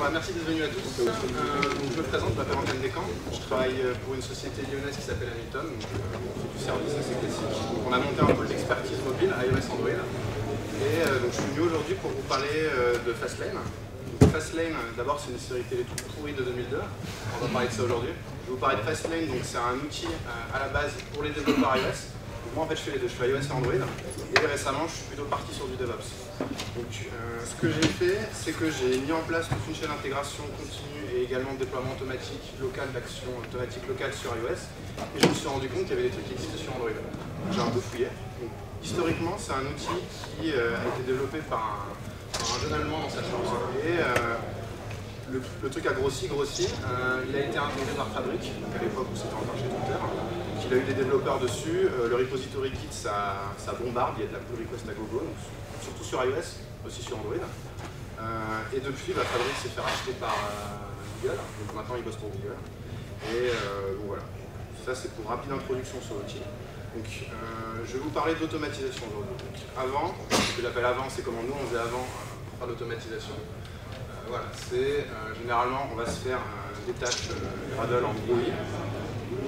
Merci d'être venus à tous. Je me présente, je m'appelle Antoine Descamps. Je travaille pour une société lyonnaise qui s'appelle Hamilton. On fait du service assez classique. Donc, on a monté un pôle d'expertise mobile à iOS Android. Et donc, je suis venu aujourd'hui pour vous parler de Fastlane. Donc, Fastlane, d'abord, c'est une série télé toute pourrie de 2002. On va parler de ça aujourd'hui. Je vais vous parler de Fastlane, donc c'est un outil à la base pour les développeurs iOS. Donc, moi, en fait, je fais les deux. Je fais iOS et Android. Et récemment, je suis plutôt parti sur du DevOps. Donc, ce que j'ai fait, c'est que j'ai mis en place toute une chaîne d'intégration continue et également de déploiement automatique local d'action automatique locale sur iOS. Et je me suis rendu compte qu'il y avait des trucs qui existaient sur Android. J'ai un peu fouillé. Donc, historiquement, c'est un outil qui a été développé par un jeune Allemand dans sa chambre. Et le truc a grossi. Il a été intégré par Fabric, donc à l'époque où c'était encore chez Twitter. Donc, il a eu des développeurs dessus. Le repository Git, ça bombarde. Il y a de la pull request à gogo. Donc, surtout sur iOS, aussi sur Android. Et depuis, Fabric s'est fait racheter par Google, donc maintenant il bosse pour Google. Et donc voilà, ça c'est pour rapide introduction sur l'outil. Donc je vais vous parler d'automatisation aujourd'hui. Avant, ce que j'appelle avant, c'est comment nous on faisait avant pour faire l'automatisation. Voilà, c'est généralement on va se faire des tâches Gradle en GUI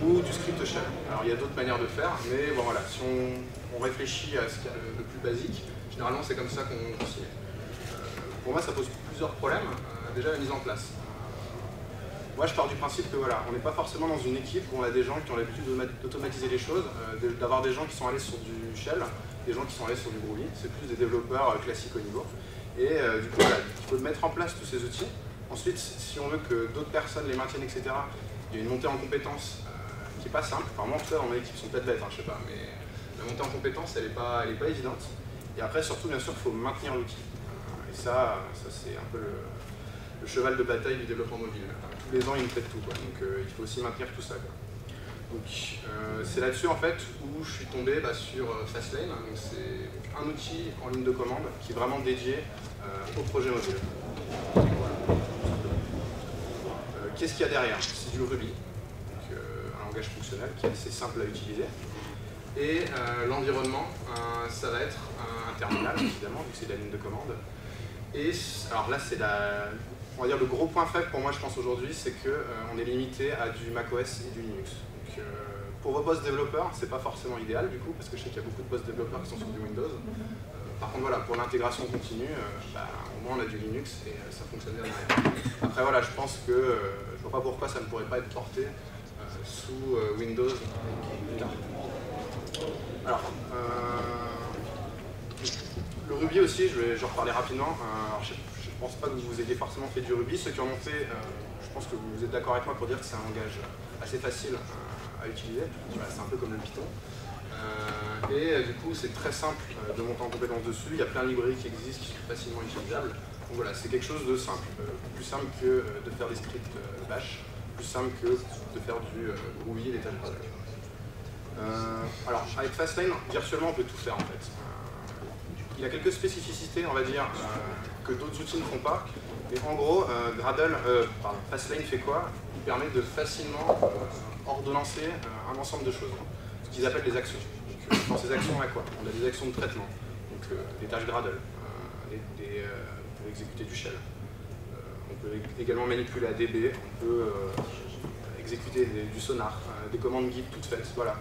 ou du script shell. Alors il y a d'autres manières de faire, mais bon voilà, si on réfléchit à ce qu'il y a le plus basique, généralement, c'est comme ça qu'on signe. Pour moi, ça pose plusieurs problèmes. Déjà, la mise en place. Moi, je pars du principe que voilà, on n'est pas forcément dans une équipe où on a des gens qui ont l'habitude d'automatiser les choses, d'avoir des gens qui sont allés sur du shell, des gens qui sont allés sur du Groovy. C'est plus des développeurs classiques au niveau. Et du coup, voilà, il faut mettre en place tous ces outils. Ensuite, si on veut que d'autres personnes les maintiennent, etc., il y a une montée en compétences qui n'est pas simple. Enfin, moi, en tout cas, dans mon équipe, ils sont peut-être bêtes, je sais pas, mais la montée en compétences, elle n'est pas évidente. Et après, surtout, bien sûr, il faut maintenir l'outil. Et ça c'est un peu le cheval de bataille du développement mobile. Tous les ans, il nous fait tout, quoi. Donc, il faut aussi maintenir tout ça, quoi. Donc, c'est là-dessus, en fait, où je suis tombé sur Fastlane. Donc, c'est un outil en ligne de commande qui est vraiment dédié au projet mobile. Voilà. Qu'est-ce qu'il y a derrière? C'est du Ruby, donc, un langage fonctionnel qui est assez simple à utiliser. Et l'environnement, ça va être un terminal, évidemment, vu que c'est de la ligne de commande. Et alors là, c'est on va dire le gros point faible pour moi, je pense, aujourd'hui, c'est qu'on est limité à du macOS et du Linux. Donc, pour vos postes développeurs, c'est pas forcément idéal, du coup, parce que je sais qu'il y a beaucoup de postes développeurs qui sont sur du Windows. Par contre, voilà, pour l'intégration continue, au moins on a du Linux et ça fonctionne bien. Après, voilà, je pense que je vois pas pourquoi ça ne pourrait pas être porté sous Windows plus tard. Alors, le Ruby aussi, je vais en reparler rapidement. Alors, je ne pense pas que vous ayez forcément fait du Ruby. Ceux qui en ont fait, je pense que vous êtes d'accord avec moi pour dire que c'est un langage assez facile à utiliser. C'est un peu comme le Python. Et du coup, c'est très simple de monter en compétence dessus. Il y a plein de librairies qui existent qui sont facilement utilisables. Donc voilà, c'est quelque chose de simple. Plus simple que de faire des scripts bash, plus simple que de faire du Groovy et des tâches Gradle. Alors, avec Fastlane, virtuellement, on peut tout faire en fait. Il y a quelques spécificités, on va dire, que d'autres outils ne font pas. Mais en gros, Fastlane fait quoi? Il permet de facilement ordonnancer un ensemble de choses. Ce qu'ils appellent des actions. Donc, dans ces actions, on a quoi? On a des actions de traitement, donc des tâches Gradle. On peut exécuter du shell. On peut également manipuler ADB. On peut exécuter du sonar, des commandes Git toutes faites. Voilà.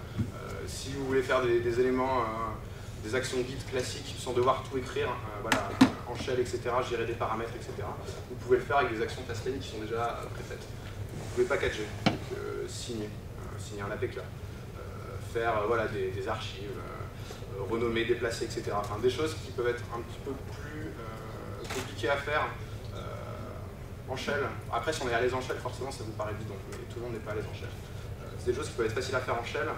Si vous voulez faire des éléments, des actions Git classiques sans devoir tout écrire, voilà, en shell, etc., gérer des paramètres, etc., vous pouvez le faire avec des actions Fastlane qui sont déjà préfaites. Vous pouvez packager, donc signer un APK, faire voilà, des archives, renommer, déplacer, etc. Enfin, des choses qui peuvent être un petit peu plus compliquées à faire en shell. Après, si on est à l'aise en shell, forcément, ça vous paraît bidon, mais tout le monde n'est pas à l'aise en shell. C'est des choses qui peuvent être faciles à faire en shell,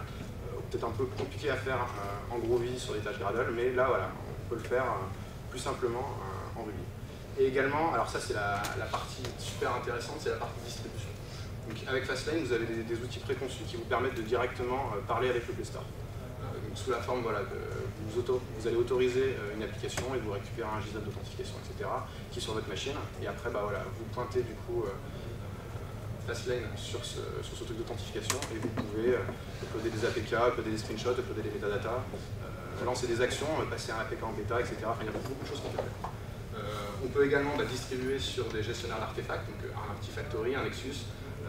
peut-être un peu compliquées à faire en Groovy sur des tâches Gradle, mais là, voilà, on peut le faire plus simplement en Ruby. Et également, alors ça, c'est la partie super intéressante, c'est la partie distribution. Donc, avec Fastlane, vous avez des outils préconçus qui vous permettent de directement parler avec le Play Store. Donc, sous la forme, voilà, vous allez autoriser une application et vous récupérez un JSON d'authentification, etc., qui est sur votre machine. Et après, voilà, vous pointez du coup Fastlane sur ce truc d'authentification et vous pouvez uploader des APK, uploader des screenshots, uploader des métadatas, lancer des actions, passer un APK en bêta, etc. Enfin, il y a beaucoup de choses qu'on peut faire. On peut également distribuer sur des gestionnaires d'artefacts, donc un Artifactory, un Nexus.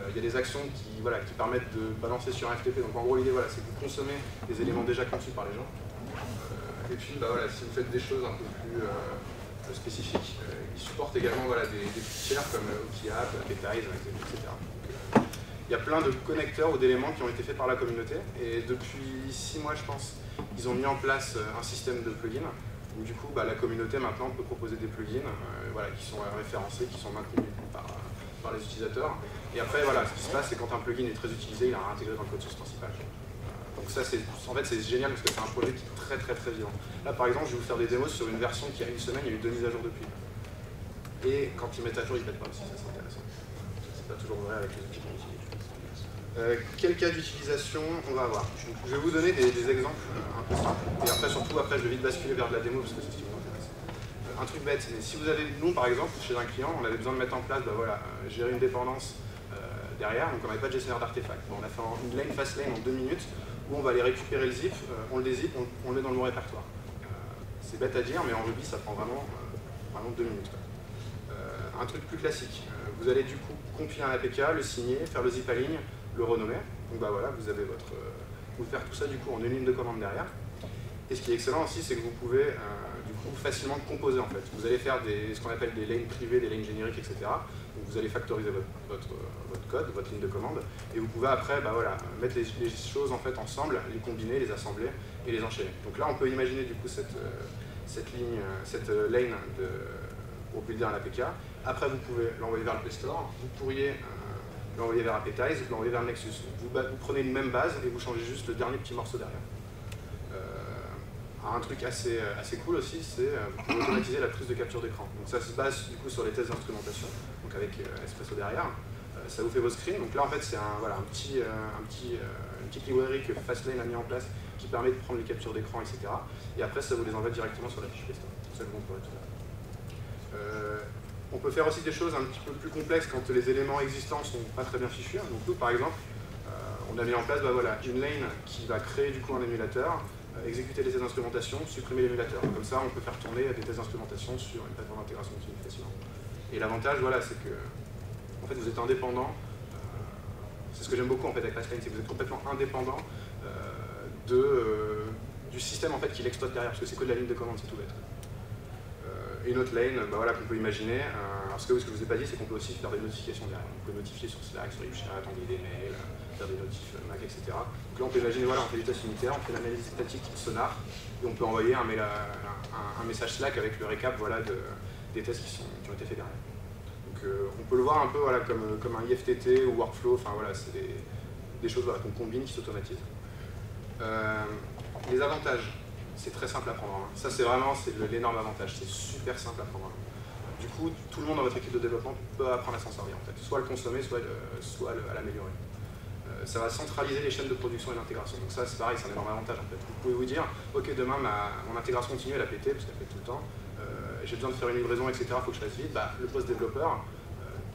Il y a des actions qui permettent de balancer sur un FTP. Donc en gros, l'idée, c'est que vous consommez des éléments déjà conçus par les gens. Et puis, si vous faites des choses un peu plus spécifiques, ils supportent également des tiers comme OkiApp, Appetize, etc. Donc, il y a plein de connecteurs ou d'éléments qui ont été faits par la communauté. Et depuis 6 mois, je pense, ils ont mis en place un système de plugins. Donc, du coup, la communauté maintenant peut proposer des plugins qui sont référencés, qui sont maintenus par les utilisateurs. Et après, ce qui se passe, c'est quand un plugin est très utilisé, il est intégré dans le code source principal. Donc ça, c'est génial parce que c'est un projet qui est très très vivant. Là, par exemple, je vais vous faire des démos sur une version qui a une semaine, il y a eu 2 mises à jour depuis. Et quand ils mettent à jour, ils ne pètent pas aussi, ça c'est intéressant. C'est pas toujours vrai avec les outils qu'on utilise. Quel cas d'utilisation on va avoir? Je vais vous donner des exemples un peu simples. Et après, je vais vite basculer vers de la démo parce que c'est ce qui m'intéresse. Un truc bête, mais si vous avez, nous par exemple, chez un client, on avait besoin de mettre en place, gérer une dépendance derrière, donc on n'avait pas de gestionnaire d'artefacts. Bon, on a fait une lane, fast lane en 2 minutes, où on va aller récupérer le zip, on le dézip, on le met dans le bon répertoire. C'est bête à dire, mais en Ruby, ça prend vraiment 2 minutes. Un truc plus classique, vous allez du coup compiler un APK, le signer, faire le zip à ligne, le renommer. Donc vous avez vous faire tout ça du coup en une ligne de commande derrière. Et ce qui est excellent aussi, c'est que vous pouvez du coup facilement composer en fait. Vous allez faire ce qu'on appelle des lanes privées, des lanes génériques, etc. Donc vous allez factoriser votre code, votre ligne de commande, et vous pouvez après mettre les choses en fait ensemble, les combiner, les assembler et les enchaîner. Donc là, on peut imaginer du coup cette lane pour builder un APK. Après, vous pouvez l'envoyer vers le Play Store. Vous pourriez l'envoyer vers Appetize, l'envoyer vers le Nexus. Vous prenez une même base et vous changez juste le dernier petit morceau derrière. Un truc assez cool aussi, c'est vous pouvez automatiser la prise de capture d'écran. Donc ça se base du coup sur les tests d'instrumentation, donc avec Espresso derrière. Ça vous fait vos screens. Donc là en fait c'est une petite librairie que Fastlane a mis en place qui permet de prendre les captures d'écran, etc. Et après ça vous les envoie directement sur la fiche Play Store. Ça vous pourrez tout là. On peut faire aussi des choses un petit peu plus complexes quand les éléments existants sont pas très bien fichus. Donc nous par exemple, on a mis en place une lane qui va créer du coup un émulateur, exécuter les tests d'instrumentation, supprimer l'émulateur. Comme ça, on peut faire tourner des tests d'instrumentation sur une plateforme d'intégration continue facilement. Et l'avantage, c'est que en fait, vous êtes indépendant. C'est ce que j'aime beaucoup en fait avec Fastlane, c'est que vous êtes complètement indépendant du système en fait qui l'exploite derrière, parce que c'est que de la ligne de commande, c'est tout bête. Et une autre lane, qu'on peut imaginer. Alors ce que je ne vous ai pas dit, c'est qu'on peut aussi faire des notifications derrière. On peut notifier sur Slack, sur HipChat, envoyer des mails, faire des notifs Mac, etc. Donc là, on peut imaginer, on fait des tests unitaires, on fait l'analyse statique sonar, et on peut envoyer un message Slack avec le récap des tests qui ont été faits derrière. Donc on peut le voir un peu comme un IFTT ou workflow, c'est des choses qu'on combine, qui s'automatisent. Les avantages, c'est très simple à prendre en main. Ça, c'est l'énorme avantage, c'est super simple à prendre en main. Du coup, tout le monde dans votre équipe de développement peut apprendre à s'en servir, en fait. Soit le consommer, soit à l'améliorer. Ça va centraliser les chaînes de production et d'intégration. Donc ça, c'est pareil, c'est un énorme avantage, en fait. Vous pouvez vous dire, ok, demain, mon intégration continue, elle a pété, parce qu'elle pète tout le temps. J'ai besoin de faire une livraison, etc., il faut que je fasse vite. Le poste développeur,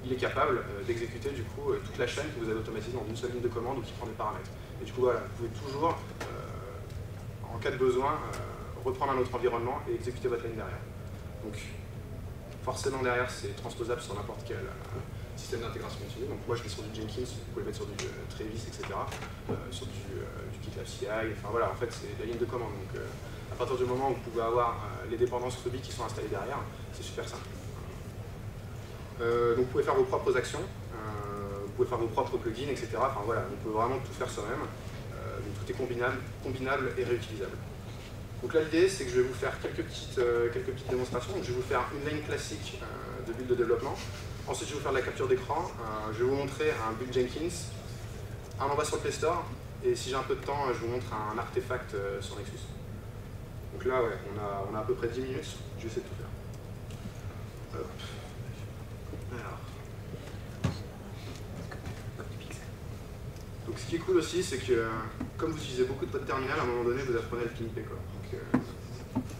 il est capable d'exécuter, du coup, toute la chaîne que vous avez automatisée dans une seule ligne de commande ou qui prend des paramètres. Et du coup, vous pouvez toujours, en cas de besoin, reprendre un autre environnement et exécuter votre ligne derrière. Donc, forcément derrière, c'est transposable sur n'importe quel système d'intégration continue. Donc moi, je vais sur du Jenkins, vous pouvez le mettre sur du Travis, etc. Sur du GitLab CI. En fait, c'est la ligne de commande. Donc, à partir du moment où vous pouvez avoir les dépendances Ruby qui sont installées derrière, c'est super simple. Donc, vous pouvez faire vos propres actions, vous pouvez faire vos propres plugins, etc. On peut vraiment tout faire soi-même. Donc, tout est combinable et réutilisable. Donc là, l'idée, c'est que je vais vous faire quelques petites démonstrations. Donc, je vais vous faire une ligne classique de build de développement. Ensuite, je vais vous faire de la capture d'écran. Je vais vous montrer un build Jenkins, un envoi sur le Play Store. Et si j'ai un peu de temps, je vous montre un artefact sur Nexus. Donc là, on a à peu près 10 minutes. Je vais essayer de tout faire. Hop. Alors. Donc ce qui est cool aussi, c'est que comme vous utilisez beaucoup de pods terminal, à un moment donné, vous apprenez le PNP. Donc,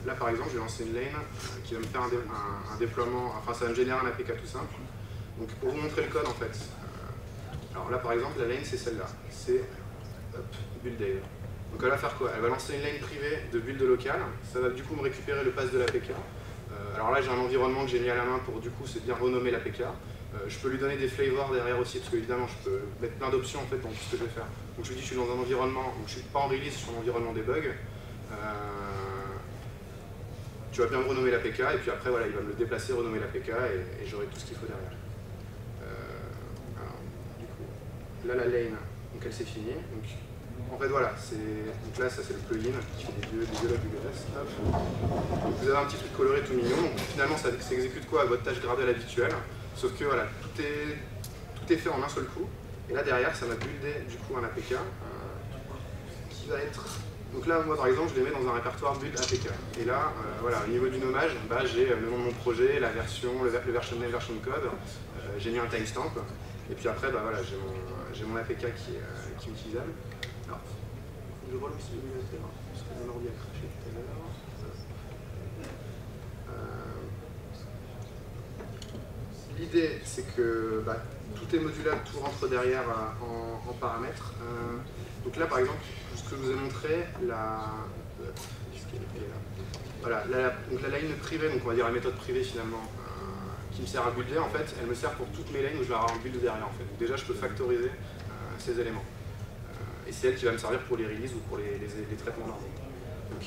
là, par exemple, je vais lancer une lane qui va me faire un déploiement, ça va me générer un APK tout simple. Donc pour vous montrer le code, en fait, alors là, par exemple, la lane, c'est celle-là. C'est build Dave. Donc elle va faire quoi? Elle va lancer une lane privée de build local. Ça va du coup me récupérer le pass de l'APK. Alors là, j'ai un environnement que j'ai mis à la main pour du coup, c'est bien renommer l'APK. Je peux lui donner des flavors derrière aussi, parce qu'évidemment, je peux mettre plein d'options en fait dans tout ce que je vais faire. Donc je lui dis, je suis dans un environnement où je ne suis pas en release, je suis en environnement debug. Tu vas bien me renommer l'APK, et puis après, voilà, il va me le déplacer, renommer l'APK, et j'aurai tout ce qu'il faut derrière. Alors, du coup, là, la lane, donc elle s'est finie. Donc, en fait, voilà, donc là, ça c'est le plugin qui fait des dialogues UBS. Donc, vous avez un petit truc coloré tout mignon. Donc, finalement, ça exécute quoi? Votre tâche graduelle habituelle. Sauf que voilà, tout est fait en un seul coup. Et là, derrière, ça m'a buildé du coup un APK qui va être. Donc là, moi par exemple, je les mets dans un répertoire build APK. Et là, voilà, au niveau du nommage, bah, j'ai le nom de mon projet, la version, le version name, version code. J'ai mis un timestamp. Et puis après, bah, voilà, j'ai mon APK qui est utilisable. Alors, je relance l'émulateur, parce que mon ordi a craché tout à l'heure. L'idée, c'est que bah, tout est modulable, tout rentre derrière en paramètres. Donc là, par exemple, ce que je vous ai montré, voilà, donc la line privée, donc on va dire la méthode privée finalement, qui me sert à builder, en fait, elle me sert pour toutes mes lanes où je vais avoir un build derrière. En fait. Donc déjà, je peux factoriser ces éléments. Et c'est elle qui va me servir pour les releases ou pour les traitements normaux. Donc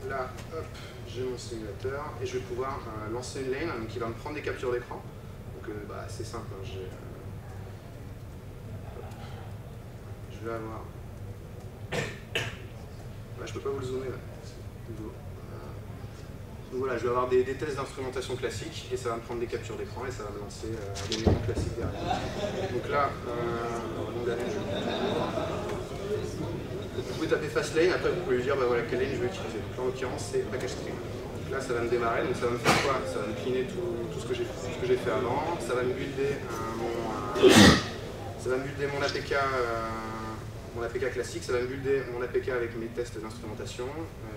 là, hop, j'ai mon simulateur et je vais pouvoir lancer une lane donc, qui va me prendre des captures d'écran. Donc bah, c'est simple, hein, je vais avoir. Là, je peux pas vous le zoomer là. Donc voilà, je vais avoir des tests d'instrumentation classiques et ça va me prendre des captures d'écran et ça va me lancer des éléments classiques derrière. Donc là, vous pouvez taper Fastlane, après vous pouvez lui dire bah, voilà, quelle lane je vais utiliser. Donc là en l'occurrence c'est package string. Donc là ça va me démarrer, donc ça va me faire quoi? Ça va me cleaner tout ce que j'ai fait avant, ça va me builder mon APK. Mon APK classique, ça va me builder mon APK avec mes tests d'instrumentation.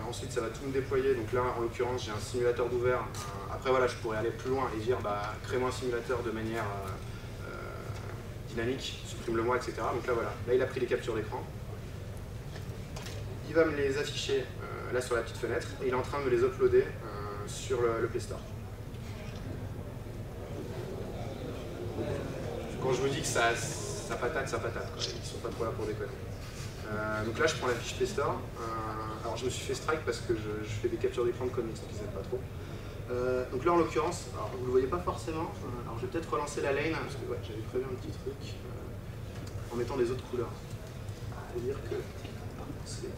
Ensuite, ça va tout me déployer. Donc là, en l'occurrence, j'ai un simulateur d'ouvert. Après, voilà, je pourrais aller plus loin et dire, bah, crée-moi un simulateur de manière dynamique, supprime-le-moi, etc. Donc là, voilà. Là, il a pris les captures d'écran. Il va me les afficher là sur la petite fenêtre et il est en train de me les uploader sur le Play Store. Quand je vous dis que ça patate, quoi. Ils sont pas trop là pour déconner. Donc là, je prends la fiche Play Store. Alors, je me suis fait strike parce que je fais des captures d'écran de comics, donc ils n'aiment pas trop. Donc là, en l'occurrence, vous ne le voyez pas forcément. Alors, je vais peut-être relancer la lane, parce que ouais, j'avais prévu un petit truc en mettant des autres couleurs. C'est-à-dire que c'est.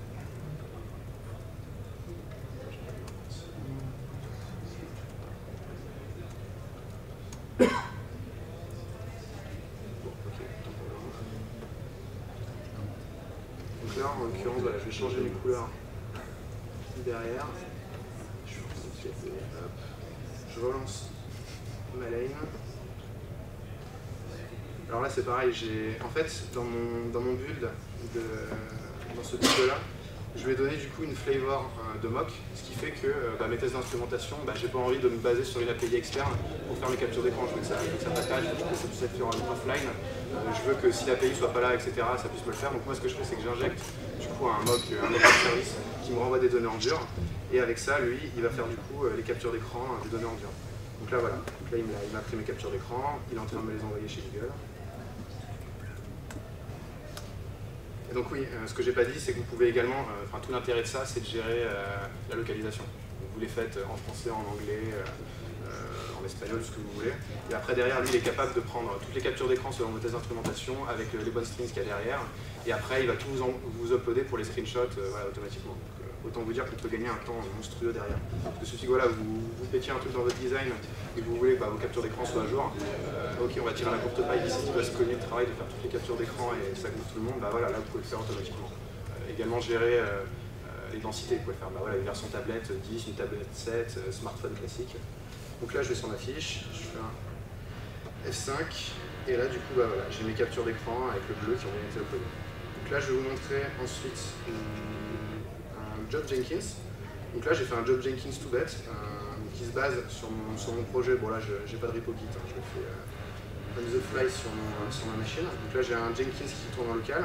Donc là, en l'occurrence, voilà, je vais changer mes couleurs derrière. Je relance ma lane. Alors là, c'est pareil. En fait, dans mon build, dans ce build-là, je vais donner du coup une flavor de mock, ce qui fait que mes tests d'instrumentation, j'ai pas envie de me baser sur une API externe pour faire mes captures d'écran. Je veux que ça package, je veux que ça puisse être fait en offline. Je veux que si l'API soit pas là, etc., ça puisse me le faire. Donc moi, ce que je fais, c'est que j'injecte du coup un mock service qui me renvoie des données en dur. Et avec ça, lui, il va faire du coup les captures d'écran des données en dur. Donc là, voilà. Donc là, il m'a pris mes captures d'écran. Il est en train de me les envoyer chez Google. Et donc oui, ce que j'ai pas dit, c'est que vous pouvez également, tout l'intérêt de ça, c'est de gérer la localisation. Donc, vous les faites en français, en anglais, en espagnol, ce que vous voulez. Et après, derrière, lui, il est capable de prendre toutes les captures d'écran selon vos tests d'instrumentation avec les bonnes strings qu'il y a derrière. Et après, il va tout vous uploader pour les screenshots automatiquement. Donc, autant vous dire qu'on peut gagner un temps monstrueux derrière. Parce que suffit que voilà, vous pétiez un truc dans votre design et que vous voulez que vos captures d'écran soient à jour, ok, on va tirer la courte paille ici, qui va se cogner le travail de faire toutes les captures d'écran et ça goûte tout le monde, voilà, là vous pouvez le faire automatiquement. Également gérer les densités, vous pouvez faire voilà, une version tablette 10, une tablette 7, smartphone classique. Donc là je vais sur ma fiche, je fais un F5 et là du coup voilà, j'ai mes captures d'écran avec le bleu qui ont bien été uploadées. Donc là je vais vous montrer ensuite un job Jenkins. Donc là j'ai fait un job Jenkins tout bête qui se base sur mon projet. Bon là j'ai pas de repo Git, je le fais on the fly sur ma machine. Donc là j'ai un Jenkins qui tourne en local.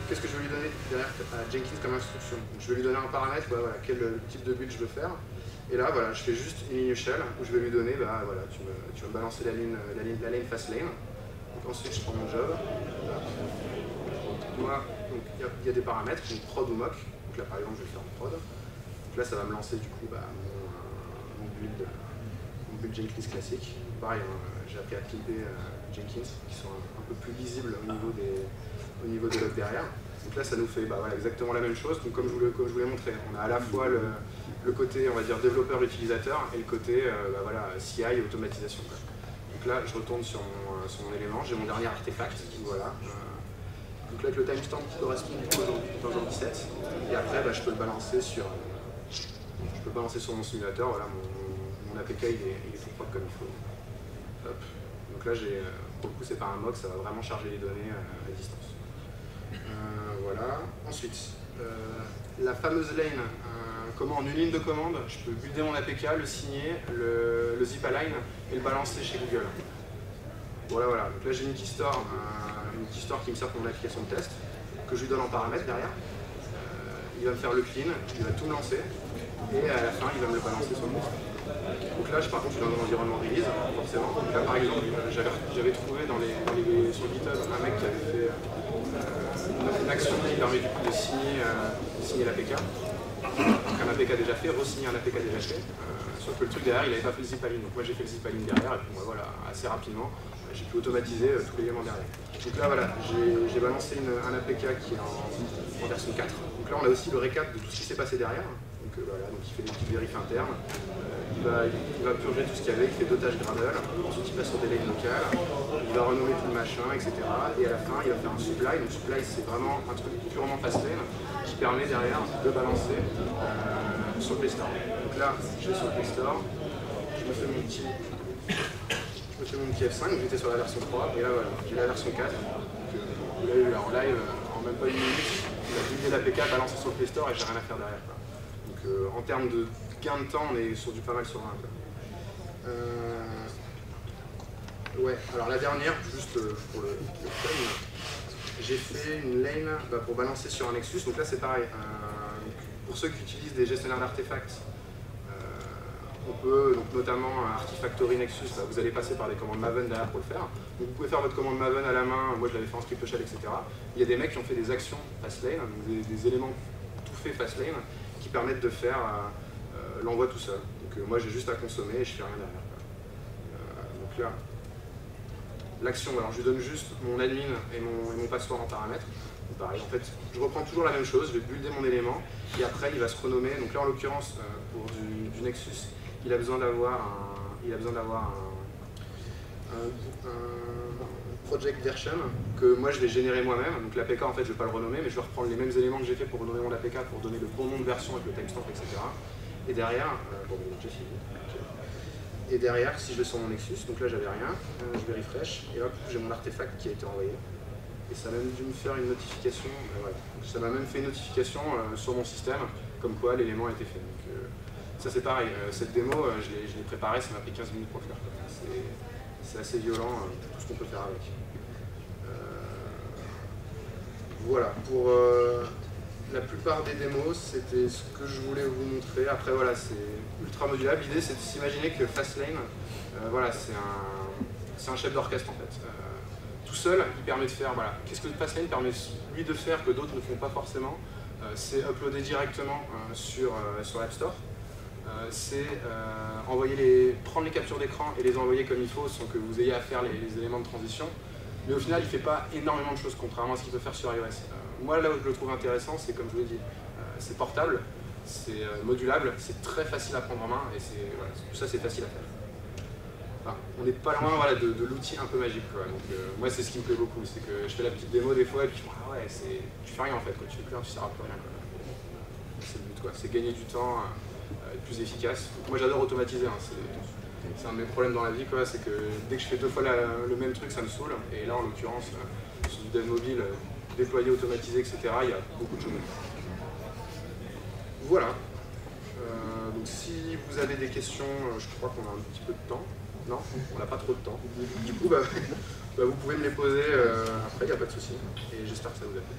Qu'est-ce que je vais lui donner derrière à Jenkins comme instruction? Donc, je vais lui donner un paramètre, voilà, quel type de build je veux faire. Et là, voilà, je fais juste une ligne shell où je vais lui donner, bah, voilà, tu vas me balancer la lane Fastlane. Donc ensuite, je prends mon job. Moi, il y a des paramètres, donc prod ou mock. Donc là, par exemple, je vais le faire en prod. Donc là, ça va me lancer du coup mon build Jenkins classique. Pareil, hein, j'ai appris à pimper Jenkins, qui sont un peu plus lisibles au niveau de l'autre derrière. Donc là, ça nous fait voilà, exactement la même chose. Donc comme je vous l'ai montré, on a à la fois le côté, on va dire, développeur-utilisateur et le côté voilà, CI et automatisation. Quoi. Donc là, je retourne sur mon élément, j'ai mon dernier artefact. Voilà. Donc là, avec le timestamp qui correspond dans jour 17. Et après, je peux le balancer sur mon simulateur. Voilà, mon APK, il est tout propre comme il faut. Hop. Donc là, pour le coup, c'est pas un mock, ça va vraiment charger les données à distance. Voilà. Ensuite, la fameuse lane, comment en une ligne de commande, je peux builder mon APK, le signer, le zip align et le balancer chez Google. Voilà, voilà. Donc là, j'ai une key store qui me sert pour mon application de test, que je lui donne en paramètres derrière. Il va me faire le clean, il va tout me lancer, et à la fin, il va me le balancer sur le test. Donc là, par contre, je suis dans un environnement release, forcément. Donc là, par exemple, j'avais trouvé sur GitHub un mec qui avait fait une action qui permet du coup de signer l'APK. Donc un APK déjà fait, re-signer un APK déjà fait. Sauf que le truc derrière, il n'avait pas fait le zip align. Donc moi, j'ai fait le zip align derrière, et puis moi, voilà, assez rapidement, j'ai pu automatiser tous les éléments derrière. Donc là, voilà, j'ai balancé un APK qui est en version 4. Donc là, on a aussi le récap de tout ce qui s'est passé derrière. Donc voilà, donc il fait des petites vérifs internes. Il va purger tout ce qu'il y avait, il fait 2 tâches Gradle, ensuite il passe sur des lanes locales, il va renommer tout le machin, etc. Et à la fin, il va faire un supply. Donc supply, c'est vraiment un truc purement fastlane qui permet derrière de balancer sur le Play Store. Donc là, je vais sur le Play Store, je me fais mon petit F5, donc j'étais sur la version 3, et là voilà, j'ai la version 4. Donc vous l'avez vu là en live, en même pas une minute, il a buildé l'APK, balancé sur le Play Store et j'ai rien à faire derrière. Quoi. Donc en termes de gain de temps, on est sur du pas mal sur un. Ouais, alors la dernière, juste pour le fun, j'ai fait une lane pour balancer sur un Nexus. Donc là c'est pareil, pour ceux qui utilisent des gestionnaires d'artefacts, on peut, donc notamment Artifactory Nexus, vous allez passer par des commandes Maven derrière pour le faire. Donc vous pouvez faire votre commande Maven à la main, moi je l'avais fait en script shell, etc. Il y a des mecs qui ont fait des actions Fastlane, des éléments tout faits Fastlane, qui permettent de faire l'envoi tout seul. Donc moi j'ai juste à consommer et je fais rien derrière. Donc là, l'action, alors je lui donne juste mon admin et mon password en paramètres. Donc pareil, en fait, je reprends toujours la même chose, je vais builder mon élément et après il va se renommer. Donc là en l'occurrence, pour du Nexus, il a besoin d'avoir un project version que moi je vais générer moi-même. Donc l'APK en fait je ne vais pas le renommer, mais je vais reprendre les mêmes éléments que j'ai fait pour renommer mon APK pour donner le bon nom de version avec le timestamp, etc. Et derrière, et derrière, si je vais sur mon Nexus, donc là j'avais rien, je vais refresh, et hop, j'ai mon artefact qui a été envoyé. Et ça a même dû me faire une notification, voilà. Ça m'a même fait une notification sur mon système, comme quoi l'élément a été fait. Donc, ça c'est pareil, cette démo, je l'ai préparée, ça m'a pris 15 minutes pour le faire. C'est assez violent, tout ce qu'on peut faire avec. Voilà, pour la plupart des démos, c'était ce que je voulais vous montrer. Après voilà, c'est ultra modulable. L'idée c'est de s'imaginer que Fastlane, voilà, c'est un chef d'orchestre en fait. Tout seul, il permet de faire, voilà, qu'est-ce que Fastlane permet lui de faire que d'autres ne font pas forcément, c'est uploader directement sur l'App Store. C'est prendre les captures d'écran et les envoyer comme il faut sans que vous ayez à faire les éléments de transition. Mais au final, il ne fait pas énormément de choses, contrairement à ce qu'il peut faire sur iOS. Moi, là où je le trouve intéressant, c'est comme je vous l'ai dit, c'est portable, c'est modulable, c'est très facile à prendre en main, et voilà, tout ça, c'est facile à faire. Enfin, on n'est pas loin voilà, de l'outil un peu magique. Quoi. Donc, moi, c'est ce qui me plaît beaucoup, c'est que je fais la petite démo des fois, et puis je me dis, ah ouais, tu fais rien en fait, quoi. Tu fais plus rien, tu ne sers à plus rien. C'est le but, quoi. C'est gagner du temps, être plus efficace. Donc, moi, j'adore automatiser. Hein. C'est un de mes problèmes dans la vie, c'est que dès que je fais 2 fois le même truc, ça me saoule. Et là, en l'occurrence, sur du dev mobile, déployé, automatisé, etc., il y a beaucoup de choses. Voilà. Donc si vous avez des questions, je crois qu'on a un petit peu de temps. Non, on n'a pas trop de temps. Du coup, vous pouvez me les poser après, il n'y a pas de souci. Et j'espère que ça vous a plu.